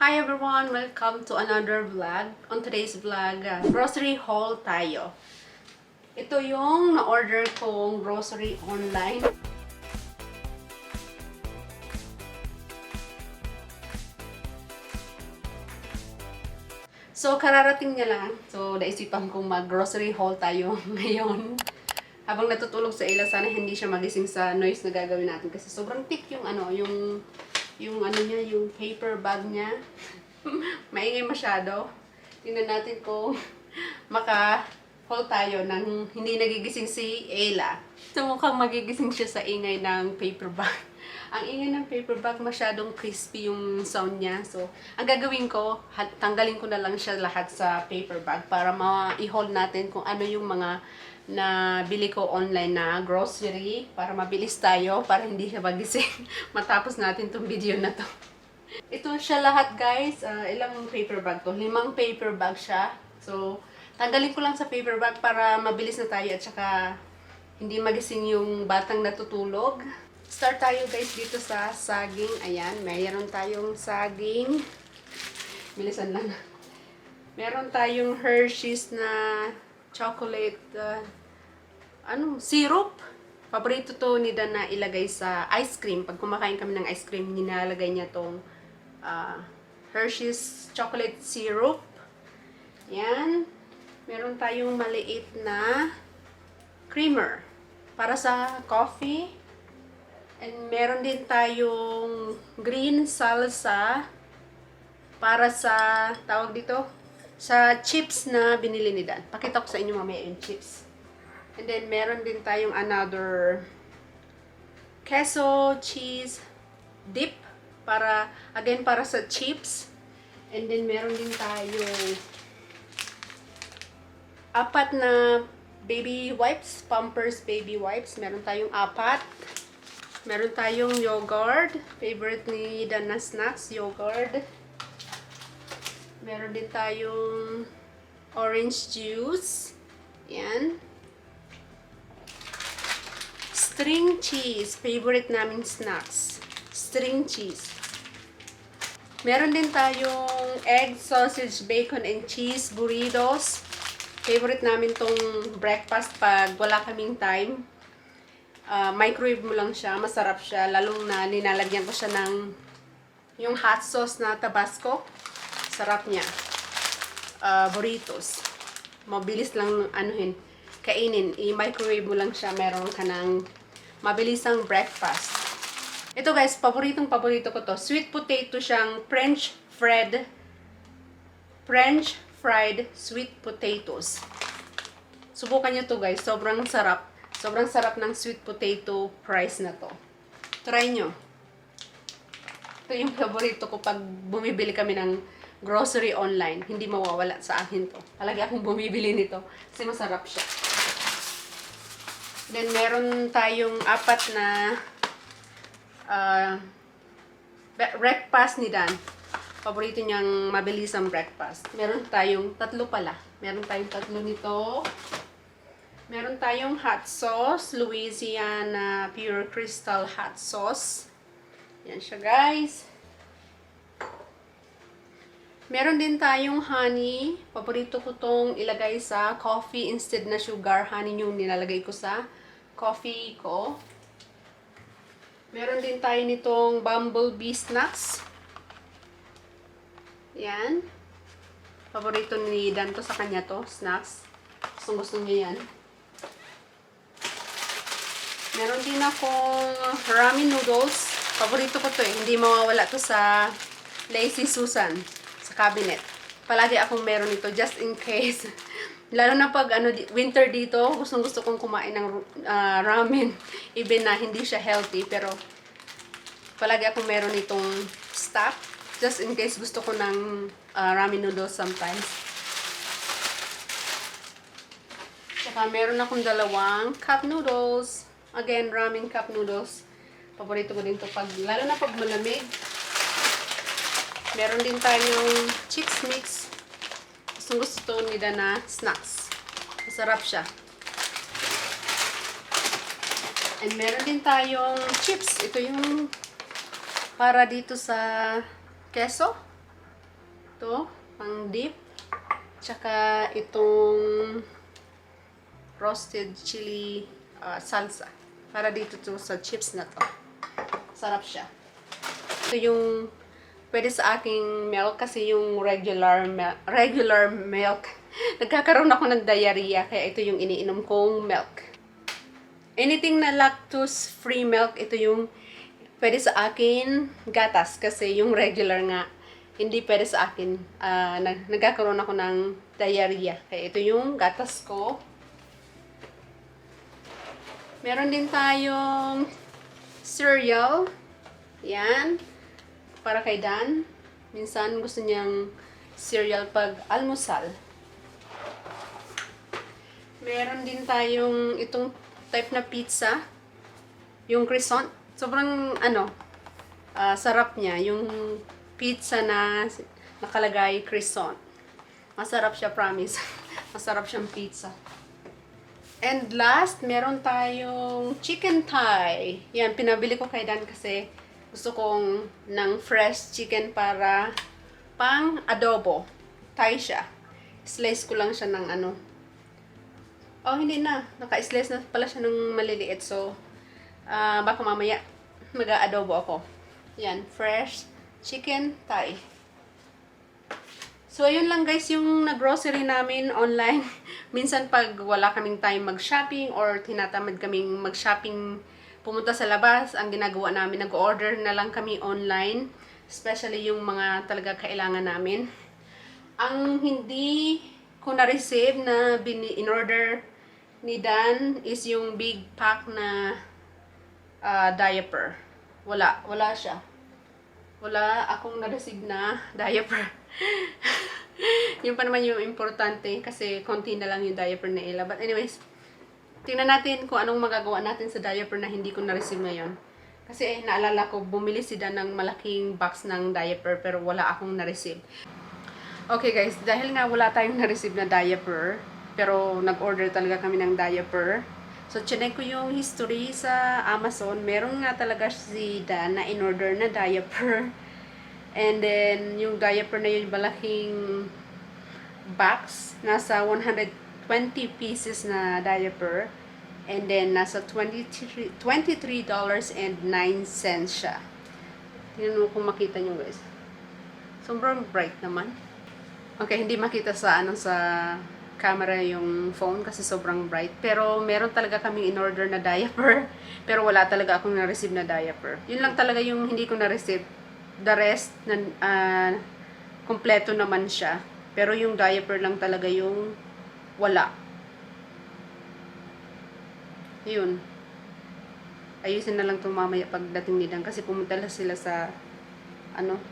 Hi everyone! Welcome to another vlog. On today's vlog, grocery haul tayo. Ito yung na-order kong grocery online. So, kararating niya lang. So, naisipan kong mag-grocery haul tayo ngayon. Habang natutulog sa ila, sana hindi siya magising sa noise na gagawin natin. Kasi sobrang thick yung yung paper bag niya. Maingay masyado. Tingnan natin kung maka-haul tayo nang hindi nagigising si Ayla. So, mukhang magigising siya sa ingay ng paper bag. Ang ingay ng paper bag, masyadong crispy yung sound niya. So, ang gagawin ko, tanggalin ko na lang siya lahat sa paper bag para ma-i-haul natin kung ano yung mga na bili ko online na grocery para mabilis tayo, para hindi siya magising matapos natin tong video na to. Ito siya lahat guys. Ilang paper bag to? 5 paper bag siya. So, tanggalin ko lang sa paper bag para mabilis na tayo at saka hindi magising yung batang natutulog. Start tayo guys dito sa saging. Ayan, mayroon tayong saging. Bilisan lang. Meron tayong Hershey's na chocolate syrup. Paborito to ni Dan na ilagay sa ice cream. Pag kumakain kami ng ice cream, nilalagay niya tong Hershey's chocolate syrup. Yan. Meron tayong maliit na creamer para sa coffee. And meron din tayong green salsa para sa, tawag dito, sa chips na binili ni Dan. Pakita ko sa inyo mamaya yung chips. And then, meron din tayong another queso cheese dip para, again, para sa chips. And then, meron din tayong 4 na baby wipes, Pampers baby wipes. Meron tayong 4. Meron tayong yogurt. Favorite ni Dan na snacks, yogurt. Meron din tayong orange juice. Yan. String cheese. Favorite namin snacks. String cheese. Meron din tayong egg, sausage, bacon, and cheese burritos. Favorite namin tong breakfast pag wala kaming time. Microwave mo lang siya. Masarap siya. Lalong na nilalagyan ko siya ng yung hot sauce na Tabasco. Sarap niya. Burritos. Mabilis lang kainin. I-microwave mo lang siya. Meron ka ng mabilisang breakfast. Ito guys, paborito ko to. Sweet potato siyang French fried sweet potatoes. Subukan nyo to guys. Sobrang sarap. Sobrang sarap ng sweet potato fries na to. Try nyo. Ito yung paborito ko pag bumibili kami ng grocery online. Hindi mawawala sa akin to. Palagi akong bumibili nito kasi masarap siya. Then, meron tayong 4 na breakfast ni Dan. Paborito niyang mabilisang breakfast. Meron tayong 3 pala. Meron tayong 3 nito. Meron tayong hot sauce. Louisiana Pure Crystal Hot Sauce. Yan siya guys. Meron din tayong honey. Paborito ko tong ilagay sa coffee instead na sugar. Honey yung nilalagay ko sa coffee ko. Meron din tayo nitong bumblebee snacks. Yan. Paborito ni Dan to sa kanya to, snacks. Gusto niya yan. Meron din akong ramen noodles. Paborito ko to eh. Hindi mawawala to sa Lazy Susan. Sa cabinet. Palagi akong meron ito just in case. Lalo na pag winter dito, gusto kong kumain ng ramen. Even na hindi siya healthy. Pero palagi akong meron itong stock. Just in case gusto ko ng ramen noodles sometimes. Saka meron akong 2 cup noodles. Again, ramen cup noodles. Paborito ko din to lalo na pag malamig. Meron din tayong Chex Mix. Gusto to ni Dan na snacks. Masarap siya. And meron din tayong chips. Ito yung para dito sa queso. to pang dip. Tsaka itong roasted chili salsa. Para dito to sa chips na to. Sarap siya. Ito yung pwede sa aking milk kasi yung regular milk. Nagkakaroon ako ng diarrhea kaya ito yung iniinom kong milk. Anything na lactose-free milk, ito yung pwede sa akin gatas kasi yung regular nga hindi pwede sa akin. Nagkakaroon ako ng diarrhea. Kaya ito yung gatas ko. Meron din tayong cereal. Yan. Para kay Dan. Minsan gusto niyang cereal pag almusal. Meron din tayong itong type na pizza. Yung croissant. Sobrang sarap niya. Yung pizza na nakalagay croissant. Masarap siya, promise. Masarap siyang pizza. And last, meron tayong chicken thigh. Yan, pinabili ko kay Dan kasi gusto kong ng fresh chicken para pang adobo. Thigh siya. Slice ko lang siya ng Oh, hindi na. Naka-slice na pala siya ng maliliit. So, baka mamaya mag-adobo ako. Yan, fresh chicken thigh. So, ayun lang guys yung nag-grocery namin online. Minsan pag wala kaming time mag-shopping or tinatamad kaming mag-shopping pumunta sa labas, ang ginagawa namin, nag-order na lang kami online. Especially yung mga talaga kailangan namin. Ang hindi ko na-receive na in-order ni Dan is yung big pack na diaper. Wala siya. Wala akong na-receive na diaper. Yun pa naman yung importante kasi konti na lang yung diaper na Ella. But anyways, tingnan natin kung anong magagawa natin sa diaper na hindi ko na-receive ngayon. Kasi naalala ko, bumili si Dan ng malaking box ng diaper pero wala akong na-receive. Okay guys, dahil nga wala tayong na-receive na diaper, pero nag-order talaga kami ng diaper. So, chinek ko yung history sa Amazon. Meron nga talaga si Dan na in-order na diaper. And then, yung diaper na yun, malaking box. Nasa 120 pieces na diaper. And then, nasa $23.09 siya. Yun mo kung makita nyo guys. Sobrang bright naman. Okay, hindi makita sa sa camera yung phone kasi sobrang bright. Pero meron talaga kaming in-order na diaper. Pero wala talaga akong na-receive na diaper. Yun lang talaga yung hindi ko na-receive. The rest, kompleto naman siya. Pero yung diaper lang talaga yung wala. Yun. Ayusin na lang itong mamaya pagdating nila. Kasi pumunta lang sila sa,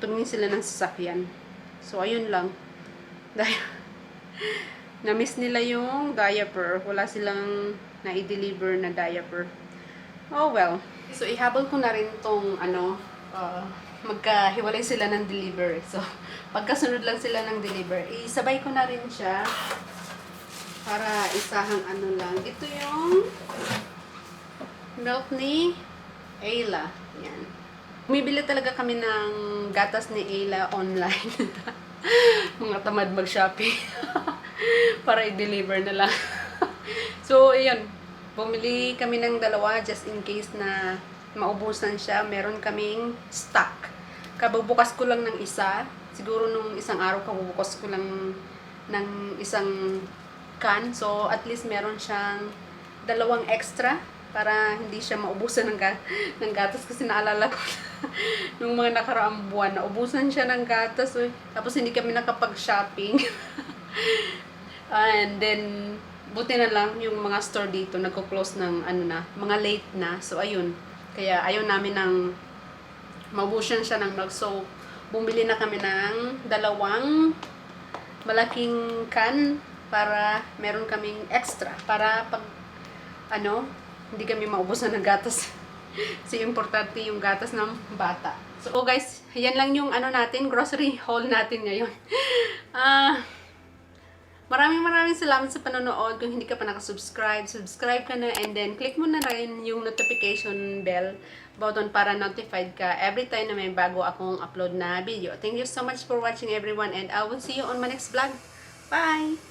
tumingin sila ng sasakyan. So, ayun lang. Na-miss nila yung diaper. Wala silang na-i-deliver na diaper. Oh well. So, ihabol ko na rin tong magkahiwalay sila ng deliver. So, pagkasunod lang sila ng deliver, isabay ko na rin siya para isahang lang. Ito yung milk ni Ayla. Yan. Bumibili talaga kami ng gatas ni Ayla online. Mga tamad mag-shopping. Para i-deliver na lang. So, ayun. Bumili kami ng dalawa just in case na maubusan siya. Meron kaming stock. Kabubukas ko lang ng isa. Siguro nung isang araw kabubukas ko lang ng isang can. So, at least meron siyang dalawang extra para hindi siya maubusan ng gatas kasi naalala ko nung mga nakaraang buwan naubusan siya ng gatas. Tapos hindi kami nakapag-shopping. And then, buti na lang yung mga store dito nagko-close ng mga late na. So, ayun. Kaya, ayaw namin ng maubusan siya ng milk. So, bumili na kami ng dalawang malaking can para meron kaming extra. Para pag, hindi kami maubusan ng gatas. Kasi importante yung gatas ng bata. So, guys, yan lang yung natin, grocery haul natin ngayon. Maraming salamat sa panonood. Kung hindi ka pa nakasubscribe, subscribe ka na and then click mo na rin yung notification bell button para notified ka every time na may bago akong upload na video. Thank you so much for watching everyone and I will see you on my next vlog. Bye!